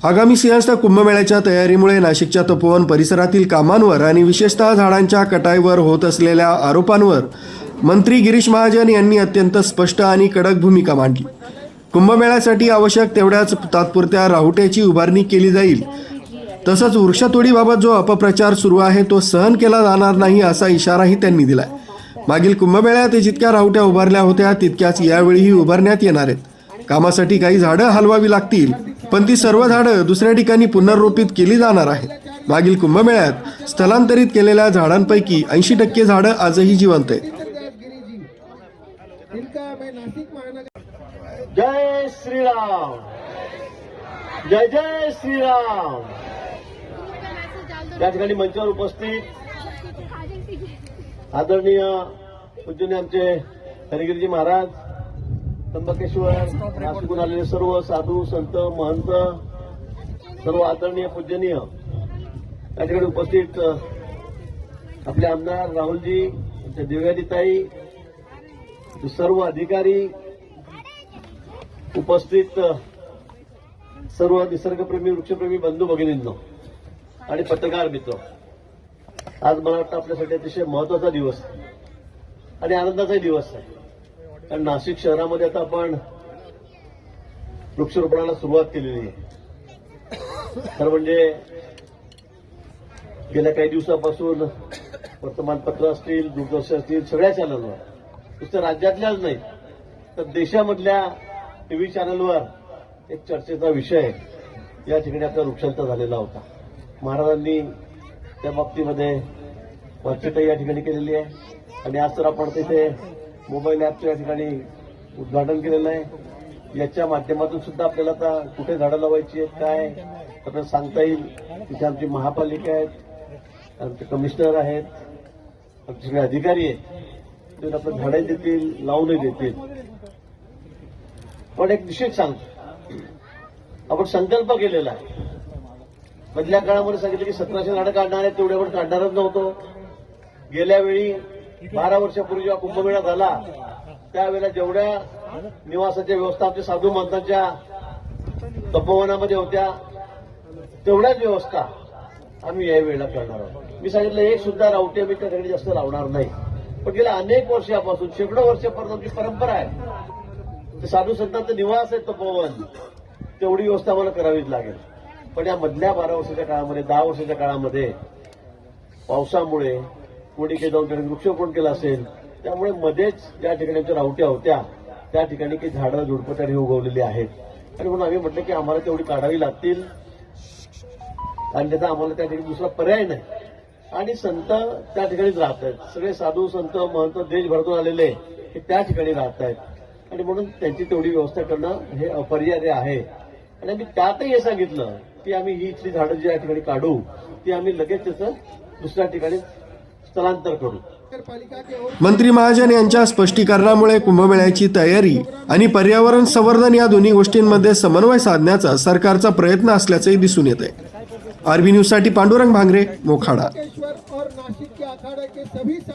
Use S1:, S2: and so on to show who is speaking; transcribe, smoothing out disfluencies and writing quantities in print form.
S1: आगामी सिंहस्थ कुंभमेळ्याच्या तयारीमुळे नाशिकच्या तपोवन परिसरातील कामांवर आणि विशेषतः झाडांच्या कटाईवर होत असलेल्या आरोपांवर मंत्री गिरीश महाजन यांनी अत्यंत स्पष्ट आणि कडक भूमिका मांडली। कुंभमेळ्यासाठी आवश्यक तेवढ्याच तात्पुरत्या राहुट्याची उभारणी केली जाईल, तसंच वृक्षतोडीबाबत जो अपप्रचार सुरू आहे तो सहन केला जाणार नाही असा इशाराही त्यांनी दिलाय। मागील कुंभमेळ्यात जितक्या राहुट्या उभारल्या होत्या तितक्याच यावेळीही उभारण्यात येणार आहेत। कामासाठी काही झाडं हलवावी लागतील, पण ती सर्व झाडं दुसऱ्या ठिकाणी पुनर्रोपित केली जाणार आहेत। मागील कुंभमेळ्यात स्थलांतरित केलेल्या झाडांपैकी 80% झाडं आजही जिवंत आहेत।
S2: जय श्रीराम, जय जय श्रीराम। या ठिकाणी मंचावर उपस्थित आदरणीय पूजनीय आमचे हरिगिरीजी महाराज, त्र्यंबकेश्वर, नाशिकहून आलेले सर्व साधू संत महंत, सर्व आदरणीय पूजनीय या ठिकाणी उपस्थित आपले आमदार राहुलजी, आमच्या दिव्यादिताई, सर्व अधिकारी उपस्थित, सर्व निसर्गप्रेमी वृक्षप्रेमी बंधू भगिनींनो आणि पत्रकार मित्र, आज मला वाटतं आपल्यासाठी अतिशय महत्वाचा दिवस आणि आनंदाचाही दिवस आहे। कारण नाशिक शहरामध्ये आता आपण वृक्षारोपणाला सुरुवात केलेली आहे। तर म्हणजे गेल्या काही दिवसापासून वर्तमानपत्र असतील, दूरदर्शन असतील, सगळ्या चॅनलवर, नुसतं राज्यातल्याच नाही तर देशामधल्या टीव्ही चॅनलवर एक चर्चेचा विषय या ठिकाणी आपला वृक्षांतर झालेला होता। महाराजांनी त्या बाबतीमध्ये वाच्यताही या ठिकाणी केलेली आहे आणि आज तर आपण तिथे मोबाईल ॲपच्या या ठिकाणी उद्घाटन केलेलं आहे। याच्या माध्यमातून सुद्धा आपल्याला आता कुठे झाडं लावायची आहेत, काय आपल्याला सांगता येईल। तिथे आमची महापालिका आहेत, आमचे कमिशनर आहेत, आमचे सगळे अधिकारी आहेत, ते आपल्याला झाडं देतील, लावूनही देतील। पण एक निश्चित सांगतो, आपण संकल्प केलेला आहे। मधल्या काळामध्ये सांगितलं की 1700 झाडं काढणार आहेत, तेवढे आपण काढणारच नव्हतो। गेल्या वेळी 12 वर्षापूर्वी जेव्हा कुंभमेळा झाला त्यावेळेला जेवढ्या निवासाच्या व्यवस्था आमच्या साधू महंतांच्या तपोवनामध्ये होत्या तेवढ्याच व्यवस्था आम्ही या वेळेला करणार आहोत। मी सांगितलं एक सुद्धा रावटी आम्ही त्या ठिकाणी जास्त लावणार नाही, पण गेल्या अनेक वर्षापासून, शेकडो वर्षापर्यंत आमची परंपरा आहे। ते साधू संतांचं निवास आहे तपोवन, तेवढी व्यवस्था आम्हाला करावीच लागेल। पण या मधल्या 12 वर्षाच्या काळामध्ये, 10 वर्षाच्या काळामध्ये पावसामुळे कोणी काही जाऊन ठिकाणी वृक्षारोपण केलं असेल, त्यामुळे मध्येच ज्या ठिकाणी आमच्या रावट्या होत्या त्या ठिकाणी काही झाडं झुडपं उगवलेली आहेत आणि म्हणून आम्ही म्हटलं की आम्हाला तेवढी काढावी लागतील आणि त्याचा आम्हाला त्या ठिकाणी दुसरा पर्याय नाही। आणि संत त्या ठिकाणीच राहत आहेत, सगळे साधू संत महंत देशभरातून आलेले हे त्या ठिकाणी राहत आहेत आणि म्हणून त्यांची तेवढी व्यवस्था करणं हे अपरिहार्य आहे। आणि आम्ही त्यातही हे सांगितलं की आम्ही ही इथली झाडं जी या ठिकाणी काढू ती आम्ही लगेच त्याचं दुसऱ्या ठिकाणी स्थलांतर करू।
S1: मंत्री महाजन यांच्या स्पष्टीकरणामुळे कुंभमेळ्याची तयारी आणि पर्यावरण संवर्धन या दोन्ही गोष्टींमध्ये समन्वय साधण्याचा सरकारचा प्रयत्न असल्याचंही दिसून येत आहे। आरबी न्यूजसाठी पांडुरंग भांगरे, मोखाडा।